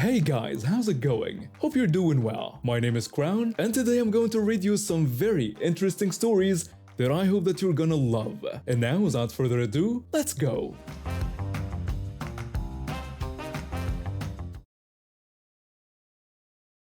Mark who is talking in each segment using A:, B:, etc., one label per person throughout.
A: Hey guys, how's it going? Hope you're doing well. My name is Crown, and today I'm going to read you some very interesting stories that I hope that you're gonna love. And now, without further ado, let's go!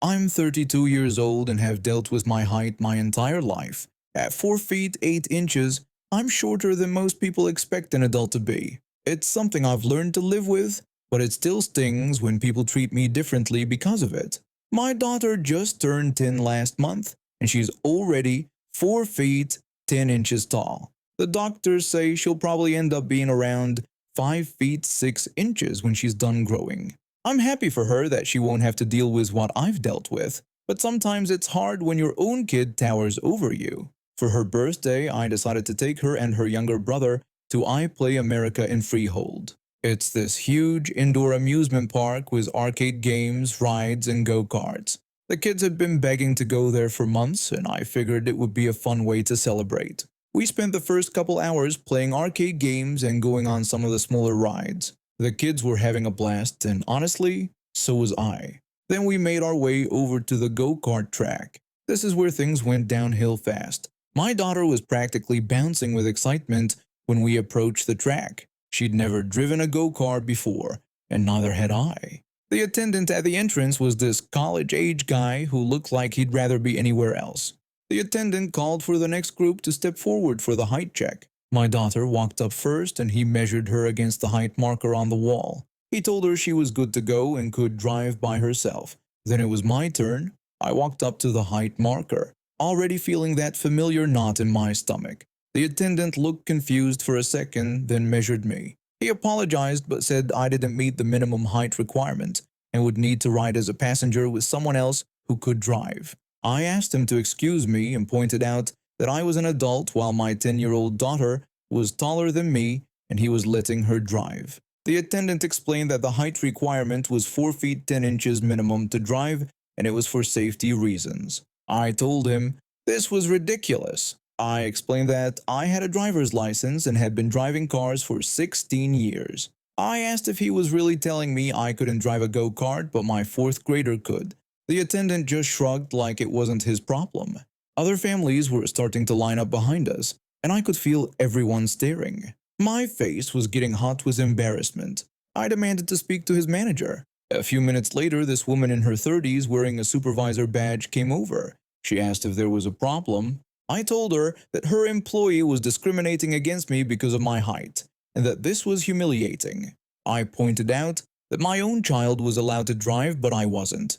B: I'm 32 years old and have dealt with my height my entire life. At 4 feet 8 inches, I'm shorter than most people expect an adult to be. It's something I've learned to live with, but it still stings when people treat me differently because of it. My daughter just turned 10 last month, and she's already 4 feet 10 inches tall. The doctors say she'll probably end up being around 5 feet 6 inches when she's done growing. I'm happy for her that she won't have to deal with what I've dealt with, but sometimes it's hard when your own kid towers over you. For her birthday, I decided to take her and her younger brother to I Play America in Freehold. It's this huge indoor amusement park with arcade games, rides, and go-karts. The kids had been begging to go there for months, and I figured it would be a fun way to celebrate. We spent the first couple hours playing arcade games and going on some of the smaller rides. The kids were having a blast, and honestly, so was I. Then we made our way over to the go-kart track. This is where things went downhill fast. My daughter was practically bouncing with excitement when we approached the track. She'd never driven a go-kart before, and neither had I. The attendant at the entrance was this college-age guy who looked like he'd rather be anywhere else. The attendant called for the next group to step forward for the height check. My daughter walked up first and he measured her against the height marker on the wall. He told her she was good to go and could drive by herself. Then it was my turn. I walked up to the height marker, already feeling that familiar knot in my stomach. The attendant looked confused for a second, then measured me. He apologized but said I didn't meet the minimum height requirement and would need to ride as a passenger with someone else who could drive. I asked him to excuse me and pointed out that I was an adult while my 10-year-old daughter was taller than me and he was letting her drive. The attendant explained that the height requirement was 4 feet 10 inches minimum to drive and it was for safety reasons. I told him this was ridiculous. I explained that I had a driver's license and had been driving cars for 16 years. I asked if he was really telling me I couldn't drive a go-kart but my 4th grader could. The attendant just shrugged like it wasn't his problem. Other families were starting to line up behind us, and I could feel everyone staring. My face was getting hot with embarrassment. I demanded to speak to his manager. A few minutes later, this woman in her 30s wearing a supervisor badge came over. She asked if there was a problem. I told her that her employee was discriminating against me because of my height, and that this was humiliating. I pointed out that my own child was allowed to drive, but I wasn't.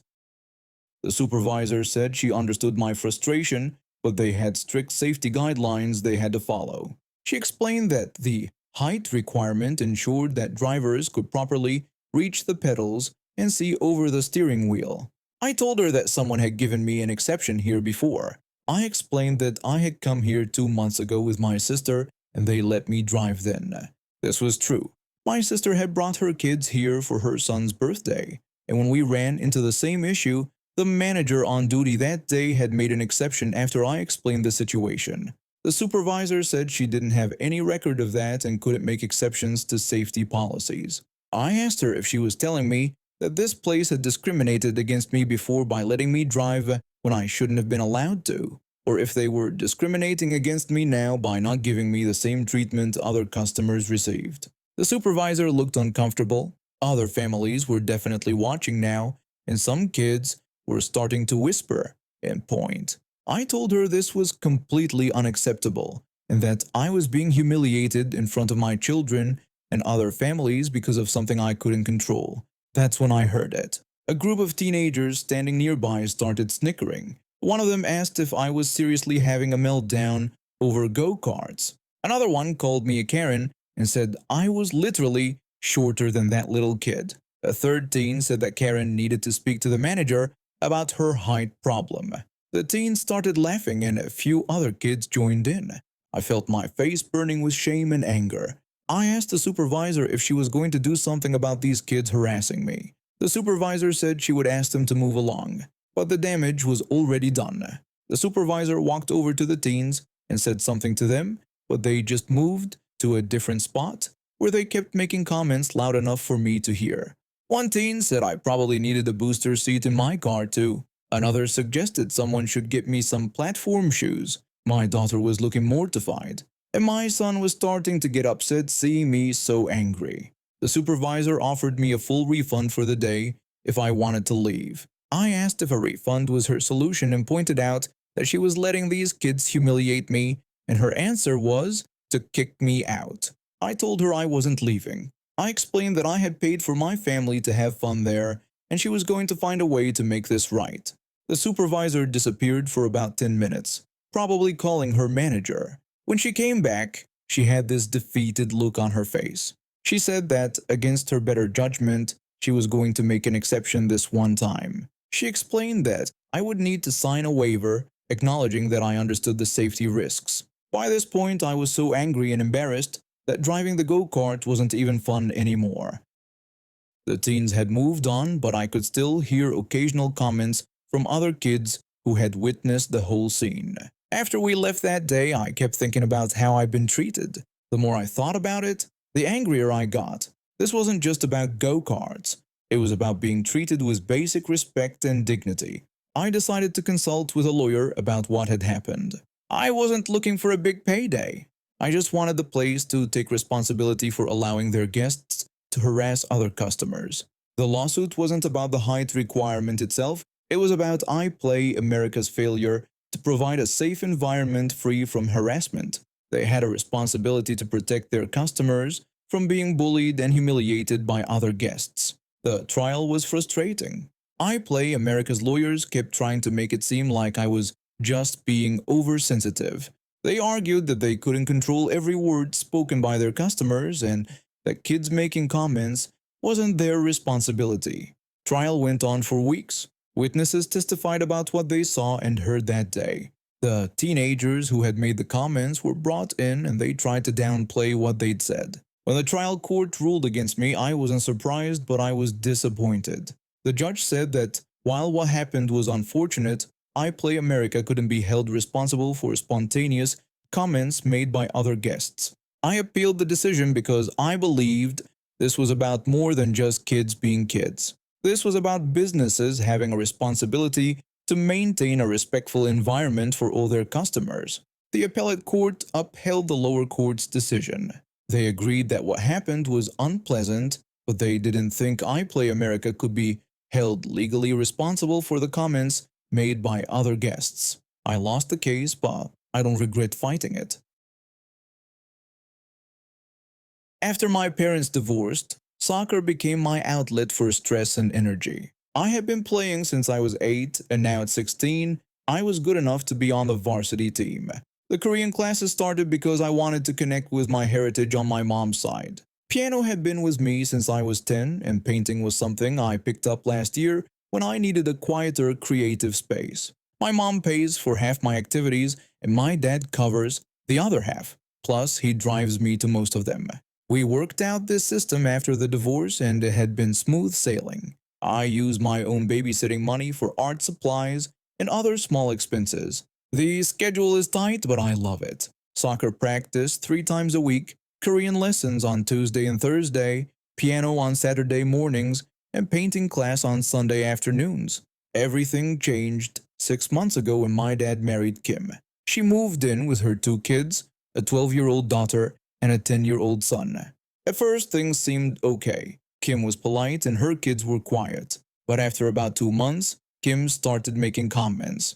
B: The supervisor said she understood my frustration, but they had strict safety guidelines they had to follow. She explained that the height requirement ensured that drivers could properly reach the pedals and see over the steering wheel. I told her that someone had given me an exception here before. I explained that I had come here 2 months ago with my sister and they let me drive then. This was true. My sister had brought her kids here for her son's birthday, and when we ran into the same issue, the manager on duty that day had made an exception after I explained the situation. The supervisor said she didn't have any record of that and couldn't make exceptions to safety policies. I asked her if she was telling me that this place had discriminated against me before by letting me drive when I shouldn't have been allowed to, or if they were discriminating against me now by not giving me the same treatment other customers received. The supervisor looked uncomfortable. Other families were definitely watching now, and some kids were starting to whisper and point. I told her this was completely unacceptable and that I was being humiliated in front of my children and other families because of something I couldn't control. That's when I heard it. A group of teenagers standing nearby started snickering. One of them asked if I was seriously having a meltdown over go-karts. Another one called me a Karen and said I was literally shorter than that little kid. A third teen said that Karen needed to speak to the manager about her height problem. The teens started laughing and a few other kids joined in. I felt my face burning with shame and anger. I asked the supervisor if she was going to do something about these kids harassing me. The supervisor said she would ask them to move along, but the damage was already done. The supervisor walked over to the teens and said something to them, but they just moved to a different spot where they kept making comments loud enough for me to hear. One teen said I probably needed a booster seat in my car too. Another suggested someone should get me some platform shoes. My daughter was looking mortified, and my son was starting to get upset seeing me so angry. The supervisor offered me a full refund for the day if I wanted to leave. I asked if a refund was her solution and pointed out that she was letting these kids humiliate me, and her answer was to kick me out. I told her I wasn't leaving. I explained that I had paid for my family to have fun there, and she was going to find a way to make this right. The supervisor disappeared for about 10 minutes, probably calling her manager. When she came back, she had this defeated look on her face. She said that, against her better judgment, she was going to make an exception this one time. She explained that I would need to sign a waiver acknowledging that I understood the safety risks. By this point, I was so angry and embarrassed that driving the go-kart wasn't even fun anymore. The teens had moved on, but I could still hear occasional comments from other kids who had witnessed the whole scene. After we left that day, I kept thinking about how I'd been treated. The more I thought about it, the angrier I got. This wasn't just about go-karts. It was about being treated with basic respect and dignity. I decided to consult with a lawyer about what had happened. I wasn't looking for a big payday. I just wanted the place to take responsibility for allowing their guests to harass other customers. The lawsuit wasn't about the height requirement itself, it was about iPlay America's failure to provide a safe environment free from harassment. They had a responsibility to protect their customers from being bullied and humiliated by other guests. The trial was frustrating. iPlay America's lawyers kept trying to make it seem like I was just being oversensitive. They argued that they couldn't control every word spoken by their customers and that kids making comments wasn't their responsibility. Trial went on for weeks. Witnesses testified about what they saw and heard that day. The teenagers who had made the comments were brought in and they tried to downplay what they'd said. When the trial court ruled against me, I wasn't surprised, but I was disappointed. The judge said that while what happened was unfortunate, iPlay America couldn't be held responsible for spontaneous comments made by other guests. I appealed the decision because I believed this was about more than just kids being kids. This was about businesses having a responsibility to maintain a respectful environment for all their customers. The appellate court upheld the lower court's decision. They agreed that what happened was unpleasant, but they didn't think iPlay America could be held legally responsible for the comments made by other guests. I lost the case, but I don't regret fighting it. After my parents divorced, soccer became my outlet for stress and energy. I had been playing since I was 8, and now at 16, I was good enough to be on the varsity team. The Korean classes started because I wanted to connect with my heritage on my mom's side. Piano had been with me since I was 10, and painting was something I picked up last year when I needed a quieter, creative space. My mom pays for half my activities, and my dad covers the other half. Plus, he drives me to most of them. We worked out this system after the divorce, and it had been smooth sailing. I use my own babysitting money for art supplies and other small expenses. The schedule is tight, but I love it. Soccer practice 3 times a week, Korean lessons on Tuesday and Thursday, piano on Saturday mornings, and painting class on Sunday afternoons. Everything changed 6 months ago when my dad married Kim. She moved in with her 2 kids, a 12-year-old daughter and a 10-year-old son. At first, things seemed okay. Kim was polite and her kids were quiet. But after about 2 months, Kim started making comments.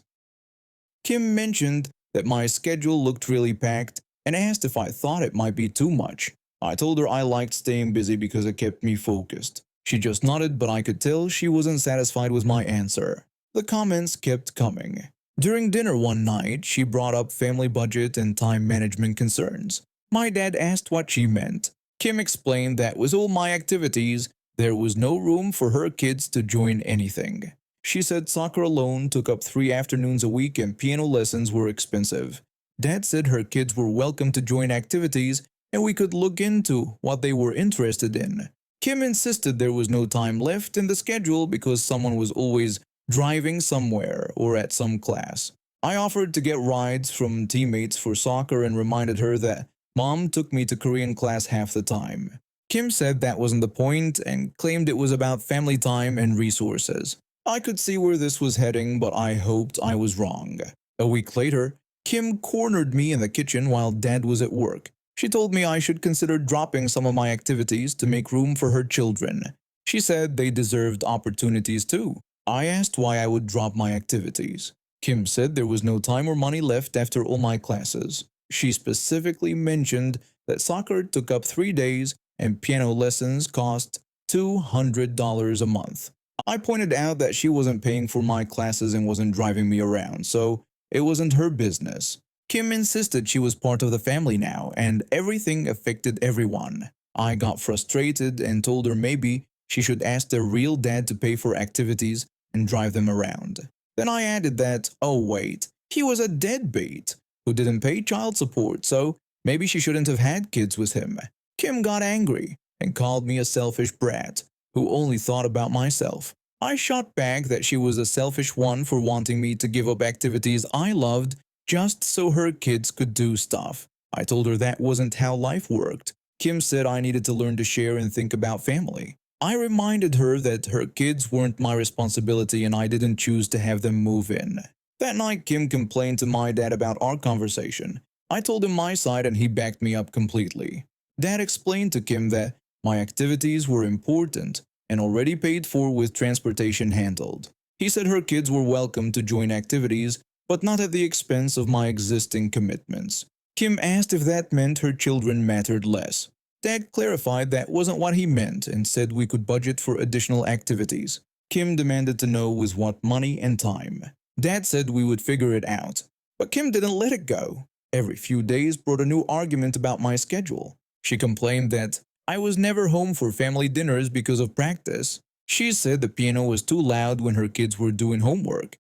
B: Kim mentioned that my schedule looked really packed and asked if I thought it might be too much. I told her I liked staying busy because it kept me focused. She just nodded, but I could tell she wasn't satisfied with my answer. The comments kept coming. During dinner one night, she brought up family budget and time management concerns. My dad asked what she meant. Kim explained that with all my activities, there was no room for her kids to join anything. She said soccer alone took up 3 afternoons a week and piano lessons were expensive. Dad said her kids were welcome to join activities and we could look into what they were interested in. Kim insisted there was no time left in the schedule because someone was always driving somewhere or at some class. I offered to get rides from teammates for soccer and reminded her that Mom took me to Korean class half the time. Kim said that wasn't the point and claimed it was about family time and resources. I could see where this was heading, but I hoped I was wrong. A week later, Kim cornered me in the kitchen while Dad was at work. She told me I should consider dropping some of my activities to make room for her children. She said they deserved opportunities too. I asked why I would drop my activities. Kim said there was no time or money left after all my classes. She specifically mentioned that soccer took up 3 days and piano lessons cost $200 a month. I pointed out that she wasn't paying for my classes and wasn't driving me around, so it wasn't her business. Kim insisted she was part of the family now and everything affected everyone. I got frustrated and told her maybe she should ask their real dad to pay for activities and drive them around. Then I added that, oh wait, he was a deadbeat who didn't pay child support, so maybe she shouldn't have had kids with him. Kim got angry and called me a selfish brat who only thought about myself. I shot back that she was a selfish one for wanting me to give up activities I loved just so her kids could do stuff. I told her that wasn't how life worked. Kim said I needed to learn to share and think about family. I reminded her that her kids weren't my responsibility and I didn't choose to have them move in. That night, Kim complained to my dad about our conversation. I told him my side and he backed me up completely. Dad explained to Kim that my activities were important and already paid for with transportation handled. He said her kids were welcome to join activities, but not at the expense of my existing commitments. Kim asked if that meant her children mattered less. Dad clarified that wasn't what he meant and said we could budget for additional activities. Kim demanded to know with what money and time. Dad said we would figure it out, but Kim didn't let it go. Every few days brought a new argument about my schedule. She complained that I was never home for family dinners because of practice. She said the piano was too loud when her kids were doing homework.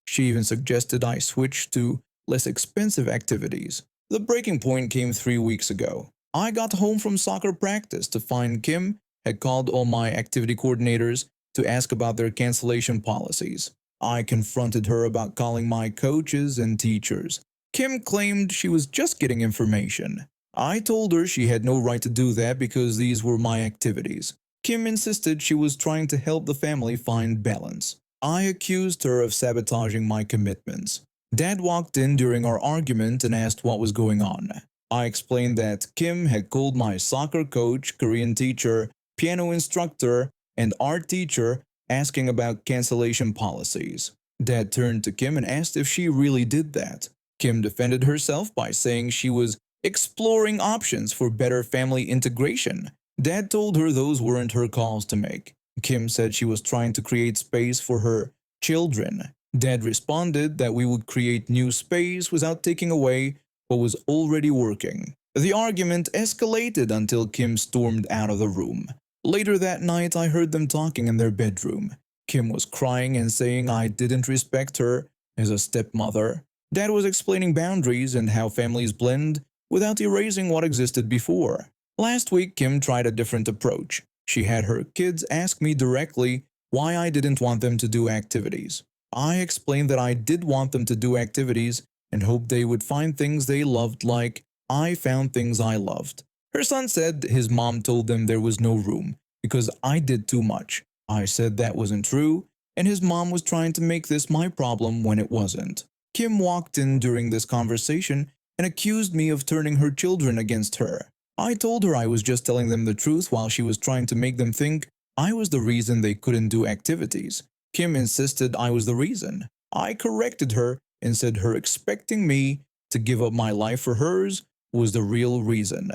B: She even suggested I switch to less expensive activities. The breaking point came 3 weeks ago. I got home from soccer practice to find Kim had called all my activity coordinators to ask about their cancellation policies. I confronted her about calling my coaches and teachers. Kim claimed she was just getting information. I told her she had no right to do that because these were my activities. Kim insisted she was trying to help the family find balance. I accused her of sabotaging my commitments. Dad walked in during our argument and asked what was going on. I explained that Kim had called my soccer coach, Korean teacher, piano instructor, and art teacher asking about cancellation policies. Dad turned to Kim and asked if she really did that. Kim defended herself by saying she was exploring options for better family integration. Dad told her those weren't her calls to make. Kim said she was trying to create space for her children. Dad responded that we would create new space without taking away what was already working. The argument escalated until Kim stormed out of the room. Later that night, I heard them talking in their bedroom. Kim was crying and saying I didn't respect her as a stepmother. Dad was explaining boundaries and how families blend without erasing what existed before. Last week, Kim tried a different approach. She had her kids ask me directly why I didn't want them to do activities. I explained that I did want them to do activities and hoped they would find things they loved like I found things I loved. Her son said his mom told them there was no room because I did too much. I said that wasn't true, and his mom was trying to make this my problem when it wasn't. Kim walked in during this conversation and accused me of turning her children against her. I told her I was just telling them the truth while she was trying to make them think I was the reason they couldn't do activities. Kim insisted I was the reason. I corrected her and said her expecting me to give up my life for hers was the real reason.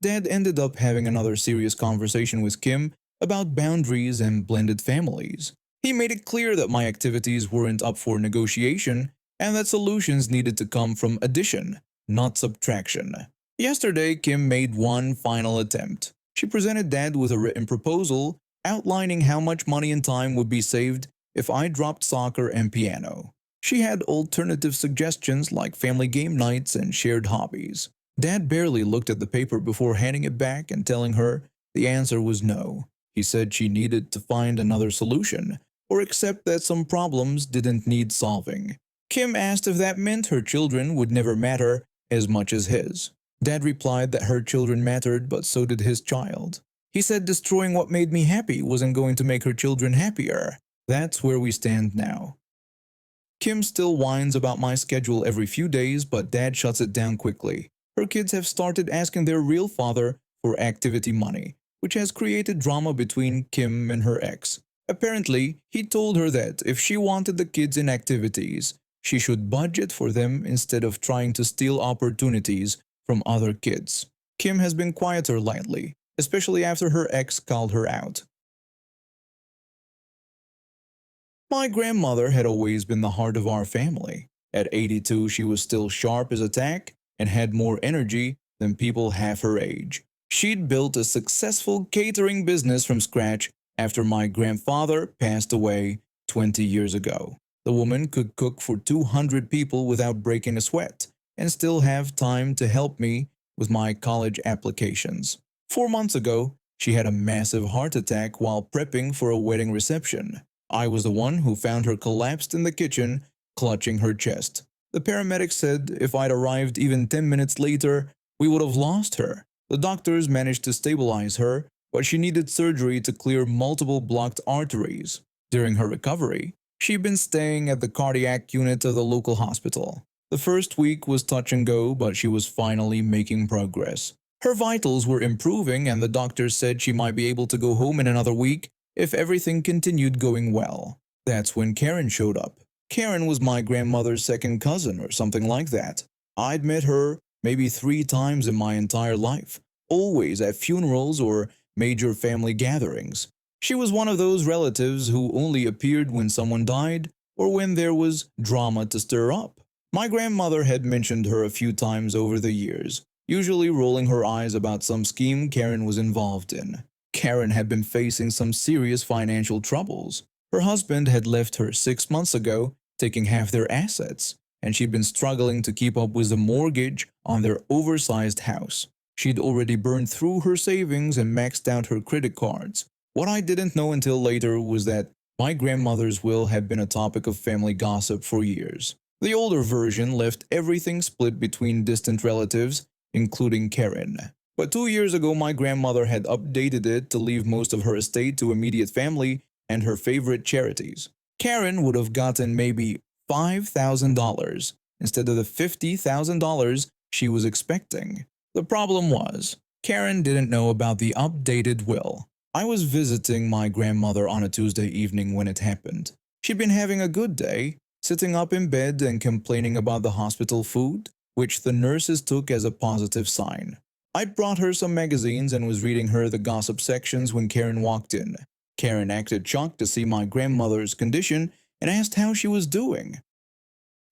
B: Dad ended up having another serious conversation with Kim about boundaries and blended families. He made it clear that my activities weren't up for negotiation and that solutions needed to come from addition, not subtraction. Yesterday, Kim made one final attempt. She presented Dad with a written proposal outlining how much money and time would be saved if I dropped soccer and piano. She had alternative suggestions like family game nights and shared hobbies. Dad barely looked at the paper before handing it back and telling her the answer was no. He said she needed to find another solution or accept that some problems didn't need solving. Kim asked if that meant her children would never matter as much as his. Dad replied that her children mattered, but so did his child. He said destroying what made me happy wasn't going to make her children happier. That's where we stand now. Kim still whines about my schedule every few days, but Dad shuts it down quickly. Her kids have started asking their real father for activity money, which has created drama between Kim and her ex. Apparently, he told her that if she wanted the kids in activities, she should budget for them instead of trying to steal opportunities from other kids. Kim has been quieter lately, especially after her ex called her out. My grandmother had always been the heart of our family. At 82, she was still sharp as a tack and had more energy than people half her age. She'd built a successful catering business from scratch after my grandfather passed away 20 years ago. The woman could cook for 200 people without breaking a sweat and still have time to help me with my college applications. 4 months ago, she had a massive heart attack while prepping for a wedding reception. I was the one who found her collapsed in the kitchen, clutching her chest. The paramedics said if I'd arrived even 10 minutes later, we would have lost her. The doctors managed to stabilize her, but she needed surgery to clear multiple blocked arteries. During her recovery, she'd been staying at the cardiac unit of the local hospital. The first week was touch and go, but she was finally making progress. Her vitals were improving, and the doctors said she might be able to go home in another week if everything continued going well. That's when Karen showed up. Karen was my grandmother's second cousin or something like that. I'd met her maybe 3 times in my entire life, always at funerals or major family gatherings. She was one of those relatives who only appeared when someone died or when there was drama to stir up. My grandmother had mentioned her a few times over the years, usually rolling her eyes about some scheme Karen was involved in. Karen had been facing some serious financial troubles. Her husband had left her 6 months ago, taking half their assets, and she'd been struggling to keep up with the mortgage on their oversized house. She'd already burned through her savings and maxed out her credit cards. What I didn't know until later was that my grandmother's will had been a topic of family gossip for years. The older version left everything split between distant relatives, including Karen. But 2 years ago, my grandmother had updated it to leave most of her estate to immediate family and her favorite charities. Karen would have gotten maybe $5,000 instead of the $50,000 she was expecting. The problem was, Karen didn't know about the updated will. I was visiting my grandmother on a Tuesday evening when it happened. She'd been having a good day, sitting up in bed and complaining about the hospital food, which the nurses took as a positive sign. I'd brought her some magazines and was reading her the gossip sections when Karen walked in. Karen acted shocked to see my grandmother's condition and asked how she was doing.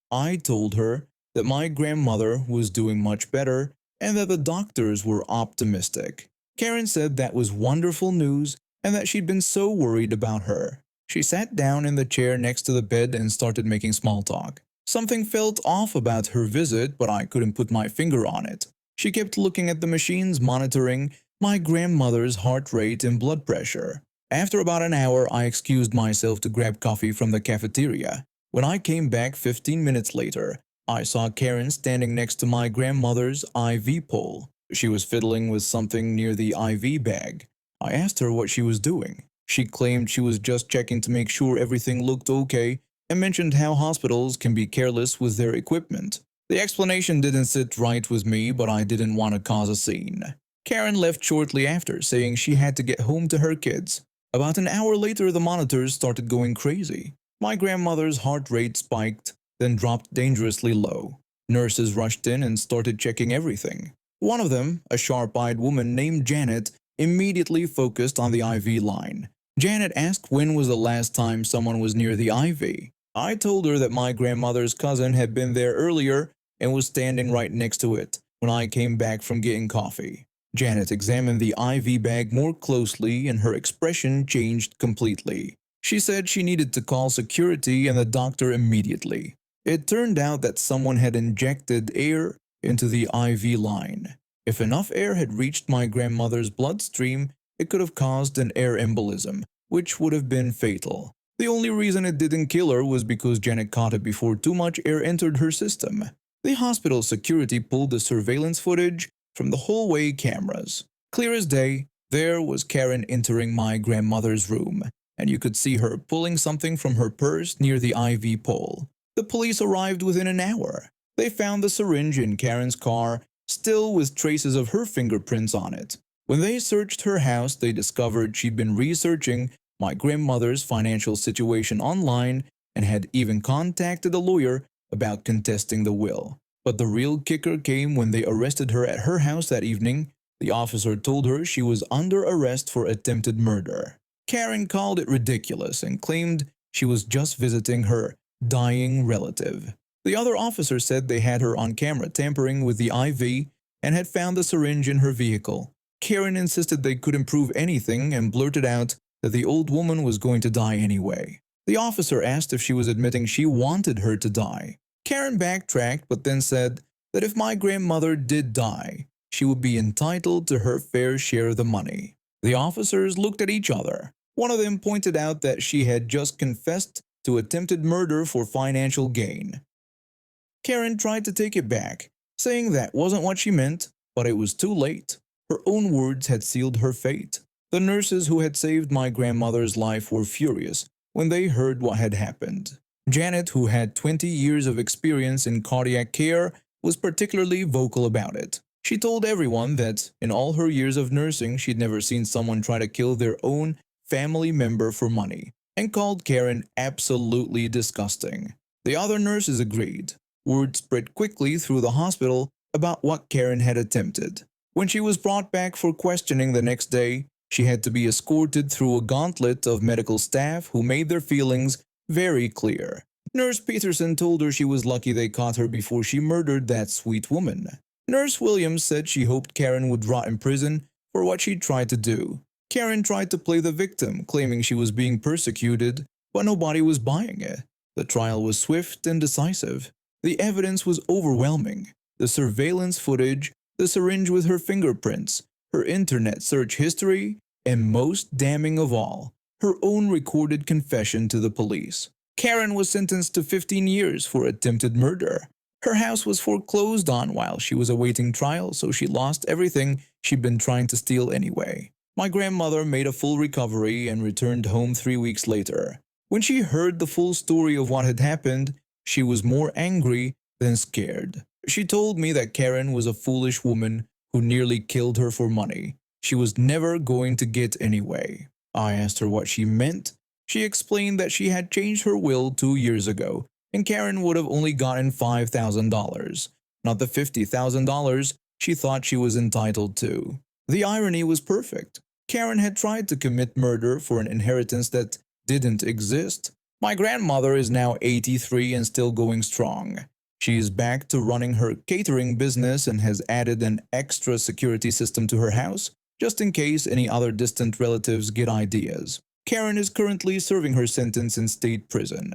B: I told her that my grandmother was doing much better and that the doctors were optimistic. Karen said that was wonderful news and that she'd been so worried about her. She sat down in the chair next to the bed and started making small talk. Something felt off about her visit, but I couldn't put my finger on it. She kept looking at the machines monitoring my grandmother's heart rate and blood pressure. After about an hour, I excused myself to grab coffee from the cafeteria. When I came back 15 minutes later, I saw Karen standing next to my grandmother's IV pole. She was fiddling with something near the IV bag. I asked her what she was doing. She claimed she was just checking to make sure everything looked okay and mentioned how hospitals can be careless with their equipment. The explanation didn't sit right with me, but I didn't want to cause a scene. Karen left shortly after, saying she had to get home to her kids. About an hour later, the monitors started going crazy. My grandmother's heart rate spiked, then dropped dangerously low. Nurses rushed in and started checking everything. One of them, a sharp-eyed woman named Janet, immediately focused on the IV line. Janet asked when was the last time someone was near the IV. I told her that my grandmother's cousin had been there earlier and was standing right next to it when I came back from getting coffee. Janet examined the IV bag more closely and her expression changed completely. She said she needed to call security and the doctor immediately. It turned out that someone had injected air into the IV line. If enough air had reached my grandmother's bloodstream, it could have caused an air embolism, which would have been fatal. The only reason it didn't kill her was because Janet caught it before too much air entered her system. The hospital security pulled the surveillance footage from the hallway cameras. Clear as day, there was Karen entering my grandmother's room, and you could see her pulling something from her purse near the IV pole. The police arrived within an hour. They found the syringe in Karen's car, still with traces of her fingerprints on it. When they searched her house, they discovered she'd been researching my grandmother's financial situation online and had even contacted a lawyer about contesting the will. But the real kicker came when they arrested her at her house that evening. The officer told her she was under arrest for attempted murder. Karen called it ridiculous and claimed she was just visiting her dying relative. The other officer said they had her on camera tampering with the IV and had found the syringe in her vehicle. Karen insisted they couldn't prove anything and blurted out that the old woman was going to die anyway. The officer asked if she was admitting she wanted her to die. Karen backtracked but then said that if my grandmother did die, she would be entitled to her fair share of the money. The officers looked at each other. One of them pointed out that she had just confessed to attempted murder for financial gain. Karen tried to take it back, saying that wasn't what she meant, but it was too late. Her own words had sealed her fate. The nurses who had saved my grandmother's life were furious when they heard what had happened. Janet, who had 20 years of experience in cardiac care, was particularly vocal about it. She told everyone that in all her years of nursing she'd never seen someone try to kill their own family member for money, and called Karen absolutely disgusting. The other nurses agreed. Word spread quickly through the hospital about what Karen had attempted. When she was brought back for questioning the next day, she had to be escorted through a gauntlet of medical staff who made their feelings very clear. Nurse Peterson told her she was lucky they caught her before she murdered that sweet woman. Nurse Williams said she hoped Karen would rot in prison for what she tried to do. Karen tried to play the victim, claiming she was being persecuted, but nobody was buying it. The trial was swift and decisive. The evidence was overwhelming. The surveillance footage, the syringe with her fingerprints, her internet search history, and most damning of all, her own recorded confession to the police. Karen was sentenced to 15 years for attempted murder. Her house was foreclosed on while she was awaiting trial, so she lost everything she'd been trying to steal anyway. My grandmother made a full recovery and returned home 3 weeks later. When she heard the full story of what had happened, she was more angry than scared. She told me that Karen was a foolish woman who nearly killed her for money. She was never going to get anyway. I asked her what she meant. She explained that she had changed her will 2 years ago, and Karen would have only gotten $5,000, not the $50,000 she thought she was entitled to. The irony was perfect. Karen had tried to commit murder for an inheritance that didn't exist. My grandmother is now 83 and still going strong. She is back to running her catering business and has added an extra security system to her house, just in case any other distant relatives get ideas. Karen is currently serving her sentence in state prison.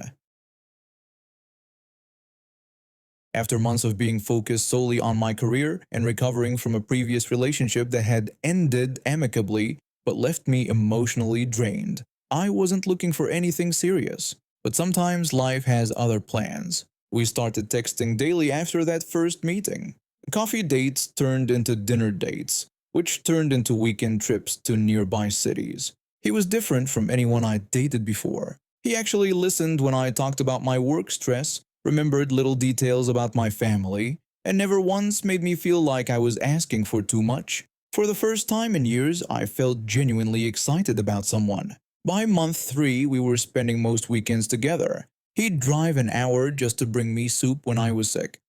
B: After months of being focused solely on my career and recovering from a previous relationship that had ended amicably but left me emotionally drained, I wasn't looking for anything serious. But sometimes life has other plans. We started texting daily after that first meeting. Coffee dates turned into dinner dates, which turned into weekend trips to nearby cities. He was different from anyone I'd dated before. He actually listened when I talked about my work stress, remembered little details about my family, and never once made me feel like I was asking for too much. For the first time in years, I felt genuinely excited about someone. By month 3, we were spending most weekends together. He'd drive an hour just to bring me soup when I was sick.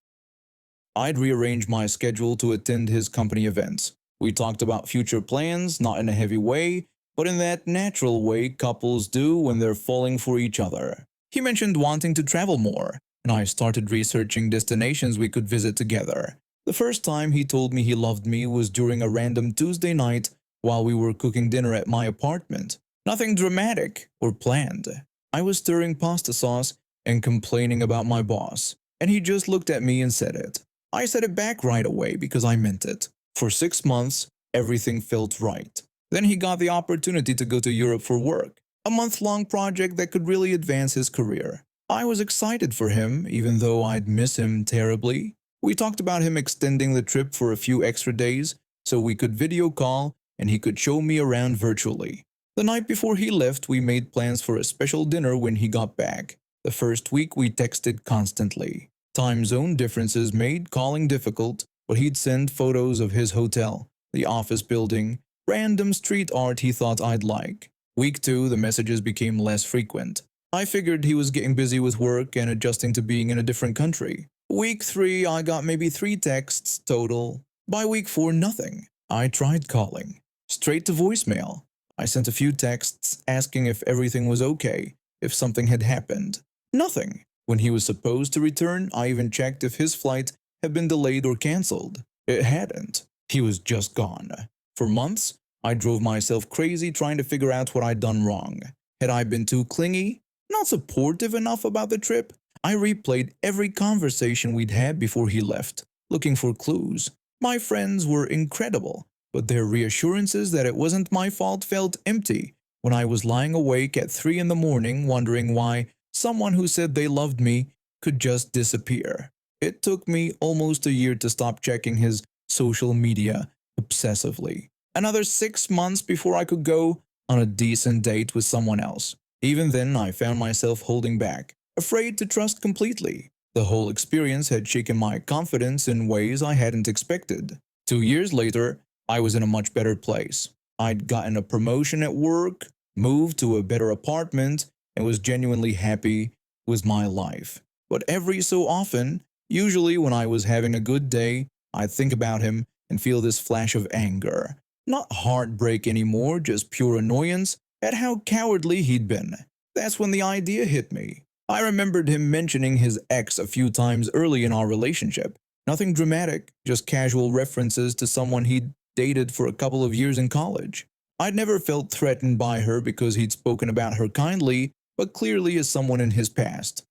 B: I'd rearrange my schedule to attend his company events. We talked about future plans, not in a heavy way, but in that natural way couples do when they're falling for each other. He mentioned wanting to travel more, and I started researching destinations we could visit together. The first time he told me he loved me was during a random Tuesday night while we were cooking dinner at my apartment. Nothing dramatic or planned. I was stirring pasta sauce and complaining about my boss, and he just looked at me and said it. I said it back right away because I meant it. For 6 months, everything felt right. Then he got the opportunity to go to Europe for work, a month-long project that could really advance his career. I was excited for him, even though I'd miss him terribly. We talked about him extending the trip for a few extra days so we could video call and he could show me around virtually. The night before he left, we made plans for a special dinner when he got back. The first week we texted constantly. Time zone differences made calling difficult, but he'd send photos of his hotel, the office building, random street art he thought I'd like. Week 2, the messages became less frequent. I figured he was getting busy with work and adjusting to being in a different country. Week 3, I got maybe 3 texts total. By week 4, nothing. I tried calling. Straight to voicemail. I sent a few texts asking if everything was okay, if something had happened. Nothing. When he was supposed to return, I even checked if his flight had been delayed or cancelled. It hadn't. He was just gone. For months, I drove myself crazy trying to figure out what I'd done wrong. Had I been too clingy? Not supportive enough about the trip? I replayed every conversation we'd had before he left, looking for clues. My friends were incredible, but their reassurances that it wasn't my fault felt empty when I was lying awake at 3 in the morning wondering why someone who said they loved me could just disappear. It took me almost a year to stop checking his social media obsessively. Another 6 months before I could go on a decent date with someone else. Even then, I found myself holding back, afraid to trust completely. The whole experience had shaken my confidence in ways I hadn't expected. 2 years later, I was in a much better place. I'd gotten a promotion at work, moved to a better apartment, and was genuinely happy with my life. But every so often, usually when I was having a good day, I'd think about him and feel this flash of anger. Not heartbreak anymore, just pure annoyance at how cowardly he'd been. That's when the idea hit me. I remembered him mentioning his ex a few times early in our relationship. Nothing dramatic, just casual references to someone he'd dated for a couple of years in college. I'd never felt threatened by her because he'd spoken about her kindly, but clearly as someone in his past.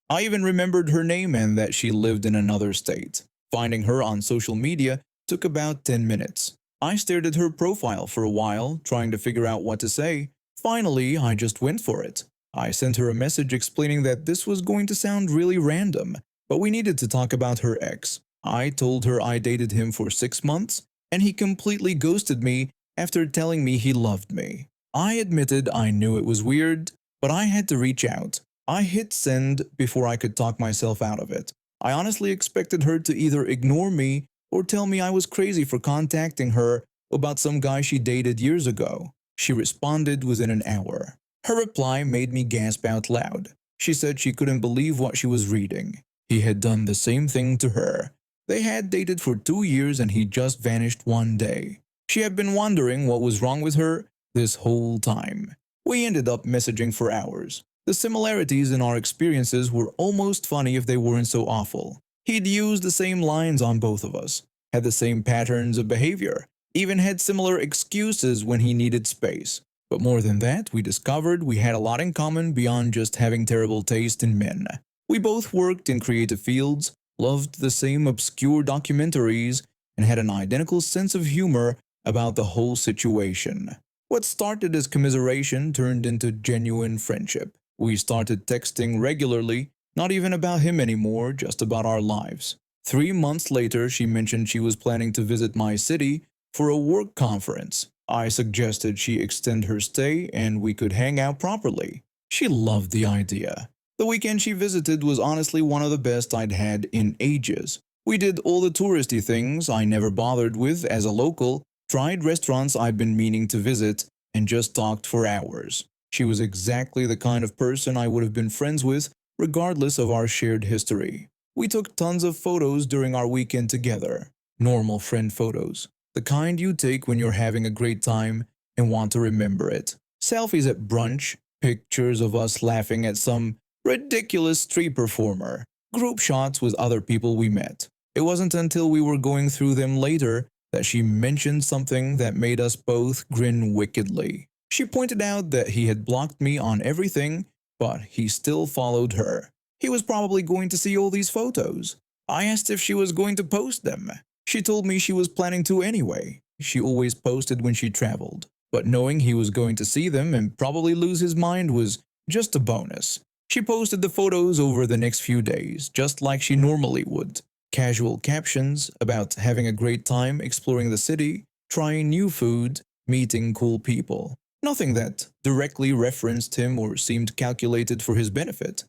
B: I even remembered her name and that she lived in another state. Finding her on social media took about 10 minutes. I stared at her profile for a while, trying to figure out what to say. Finally, I just went for it. I sent her a message explaining that this was going to sound really random, but we needed to talk about her ex. I told her I dated him for 6 months, and he completely ghosted me after telling me he loved me. I admitted I knew it was weird, but I had to reach out. I hit send before I could talk myself out of it. I honestly expected her to either ignore me or tell me I was crazy for contacting her about some guy she dated years ago. She responded within an hour. Her reply made me gasp out loud. She said she couldn't believe what she was reading. He had done the same thing to her. They had dated for 2 years and he just vanished one day. She had been wondering what was wrong with her this whole time. We ended up messaging for hours. The similarities in our experiences were almost funny if they weren't so awful. He'd used the same lines on both of us, had the same patterns of behavior, even had similar excuses when he needed space. But more than that, we discovered we had a lot in common beyond just having terrible taste in men. We both worked in creative fields, loved the same obscure documentaries, and had an identical sense of humor about the whole situation. What started as commiseration turned into genuine friendship. We started texting regularly, not even about him anymore, just about our lives. 3 months later, she mentioned she was planning to visit my city for a work conference. I suggested she extend her stay and we could hang out properly. She loved the idea. The weekend she visited was honestly one of the best I'd had in ages. We did all the touristy things I never bothered with as a local, tried restaurants I'd been meaning to visit, and just talked for hours. She was exactly the kind of person I would have been friends with, regardless of our shared history. We took tons of photos during our weekend together. Normal friend photos. The kind you take when you're having a great time and want to remember it. Selfies at brunch, pictures of us laughing at some ridiculous street performer, group shots with other people we met. It wasn't until we were going through them later that she mentioned something that made us both grin wickedly. She pointed out that he had blocked me on everything, but he still followed her. He was probably going to see all these photos. I asked if she was going to post them. She told me she was planning to anyway. She always posted when she traveled, but knowing he was going to see them and probably lose his mind was just a bonus. She posted the photos over the next few days, just like she normally would. Casual captions about having a great time exploring the city, trying new food, meeting cool people. Nothing that directly referenced him or seemed calculated for his benefit.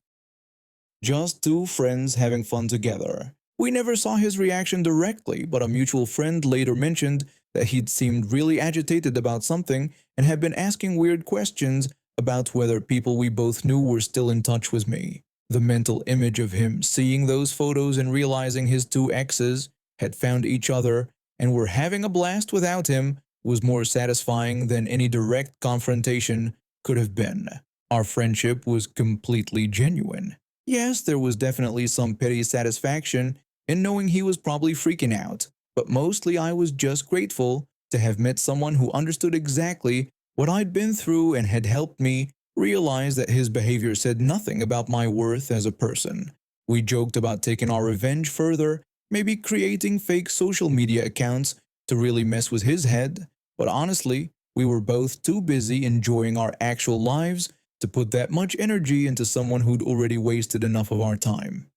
B: Just two friends having fun together. We never saw his reaction directly, but a mutual friend later mentioned that he'd seemed really agitated about something and had been asking weird questions about whether people we both knew were still in touch with me. The mental image of him seeing those photos and realizing his two exes had found each other and were having a blast without him was more satisfying than any direct confrontation could have been. Our friendship was completely genuine. Yes, there was definitely some petty satisfaction in knowing he was probably freaking out, but mostly I was just grateful to have met someone who understood exactly what I'd been through and had helped me realize that his behavior said nothing about my worth as a person. We joked about taking our revenge further, maybe creating fake social media accounts to really mess with his head, but honestly, we were both too busy enjoying our actual lives to put that much energy into someone who'd already wasted enough of our time.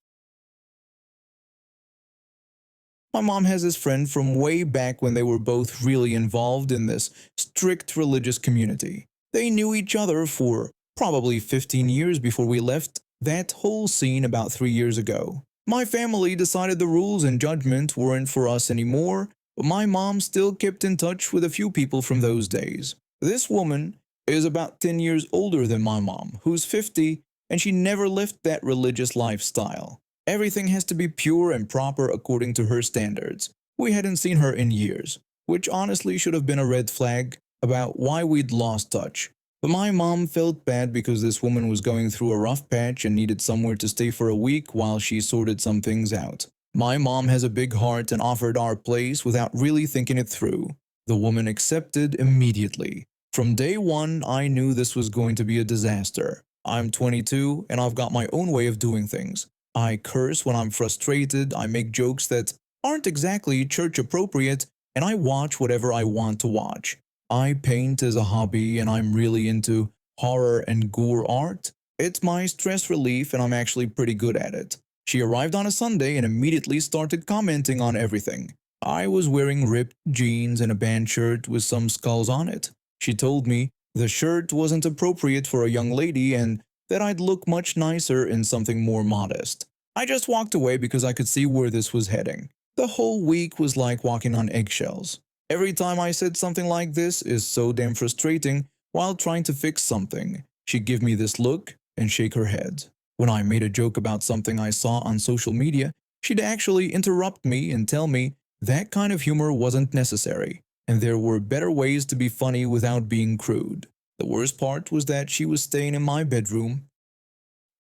B: My mom has this friend from way back when they were both really involved in this strict religious community. They knew each other for probably 15 years before we left that whole scene about 3 years ago. My family decided the rules and judgment weren't for us anymore, but my mom still kept in touch with a few people from those days. This woman is about 10 years older than my mom, who's 50, and she never left that religious lifestyle. Everything has to be pure and proper according to her standards. We hadn't seen her in years, which honestly should have been a red flag about why we'd lost touch. But my mom felt bad because this woman was going through a rough patch and needed somewhere to stay for a week while she sorted some things out. My mom has a big heart and offered our place without really thinking it through. The woman accepted immediately. From day one, I knew this was going to be a disaster. I'm 22 and I've got my own way of doing things. I curse when I'm frustrated, I make jokes that aren't exactly church appropriate, and I watch whatever I want to watch. I paint as a hobby and I'm really into horror and gore art. It's my stress relief and I'm actually pretty good at it. She arrived on a Sunday and immediately started commenting on everything. I was wearing ripped jeans and a band shirt with some skulls on it. She told me the shirt wasn't appropriate for a young lady and that I'd look much nicer in something more modest. I just walked away because I could see where this was heading. The whole week was like walking on eggshells. Every time I said something like this is so damn frustrating while trying to fix something. She'd give me this look and shake her head. When I made a joke about something I saw on social media, she'd actually interrupt me and tell me that kind of humor wasn't necessary, and there were better ways to be funny without being crude. The worst part was that she was staying in my bedroom.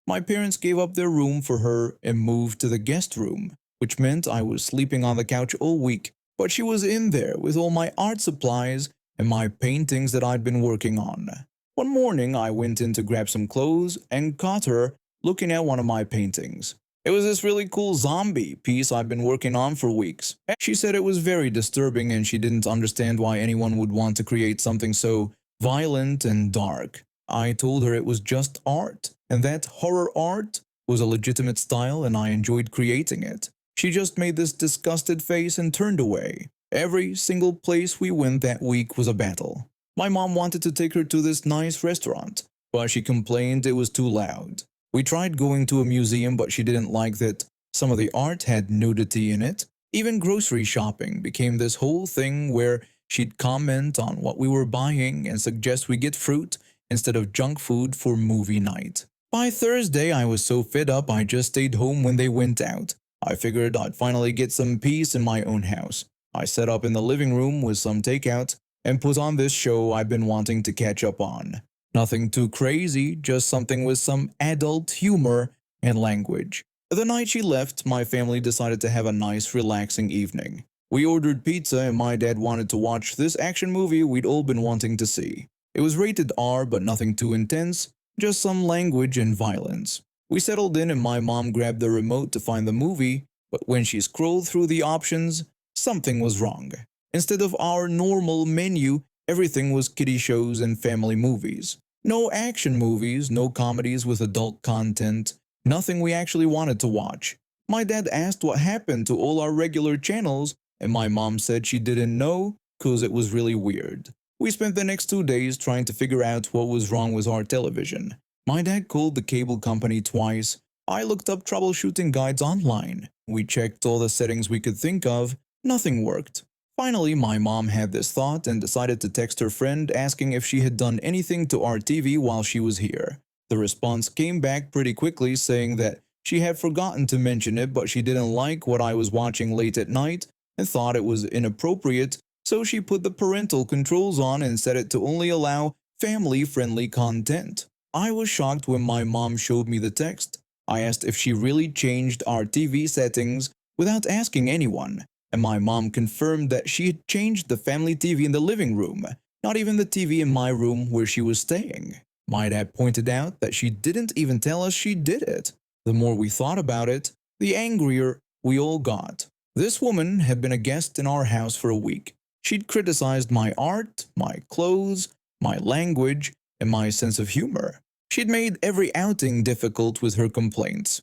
B: My parents gave up their room for her and moved to the guest room, which meant I was sleeping on the couch all week, but she was in there with all my art supplies and my paintings that I'd been working on. One morning, I went in to grab some clothes and caught her looking at one of my paintings. It was this really cool zombie piece I'd been working on for weeks. She said it was very disturbing and she didn't understand why anyone would want to create something so violent and dark. I told her it was just art, and that horror art was a legitimate style and I enjoyed creating it. She just made this disgusted face and turned away. Every single place we went that week was a battle. My mom wanted to take her to this nice restaurant, but she complained it was too loud. We tried going to a museum, but she didn't like that some of the art had nudity in it. Even grocery shopping became this whole thing where she'd comment on what we were buying and suggest we get fruit instead of junk food for movie night. By Thursday, I was so fed up I just stayed home when they went out. I figured I'd finally get some peace in my own house. I set up in the living room with some takeout and put on this show I've been wanting to catch up on. Nothing too crazy, just something with some adult humor and language. The night she left, my family decided to have a nice, relaxing evening. We ordered pizza and my dad wanted to watch this action movie we'd all been wanting to see. It was rated R, but nothing too intense, just some language and violence. We settled in and my mom grabbed the remote to find the movie, but when she scrolled through the options, something was wrong. Instead of our normal menu, everything was kiddie shows and family movies. No action movies, no comedies with adult content, nothing we actually wanted to watch. My dad asked what happened to all our regular channels, and my mom said she didn't know because it was really weird. We spent the next 2 days trying to figure out what was wrong with our television. My dad called the cable company twice. I looked up troubleshooting guides online. We checked all the settings we could think of. Nothing worked. Finally, my mom had this thought and decided to text her friend asking if she had done anything to our TV while she was here. The response came back pretty quickly saying that she had forgotten to mention it, but she didn't like what I was watching late at night and thought it was inappropriate, so she put the parental controls on and set it to only allow family-friendly content. I was shocked when my mom showed me the text. I asked if she really changed our TV settings without asking anyone, and my mom confirmed that she had changed the family TV in the living room, not even the TV in my room where she was staying. My dad pointed out that she didn't even tell us she did it. The more we thought about it, the angrier we all got. This woman had been a guest in our house for a week. She'd criticized my art, my clothes, my language, and my sense of humor. She'd made every outing difficult with her complaints.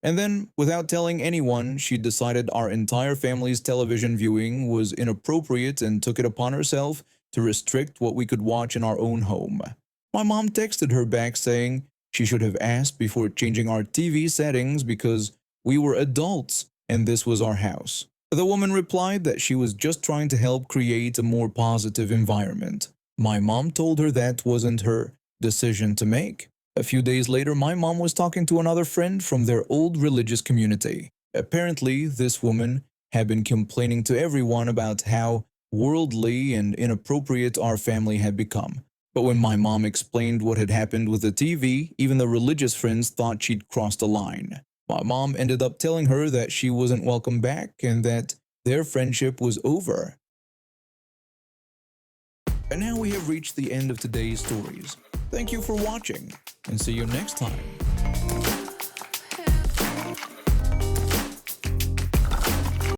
B: And then, without telling anyone, she decided our entire family's television viewing was inappropriate and took it upon herself to restrict what we could watch in our own home. My mom texted her back saying she should have asked before changing our TV settings because we were adults and this was our house. The woman replied that she was just trying to help create a more positive environment. My mom told her that wasn't her decision to make. A few days later, my mom was talking to another friend from their old religious community. Apparently, this woman had been complaining to everyone about how worldly and inappropriate our family had become. But when my mom explained what had happened with the TV, even the religious friends thought she'd crossed a line. My mom ended up telling her that she wasn't welcome back and that their friendship was over. And now we have reached the end of today's stories. Thank you for watching, and see you next time.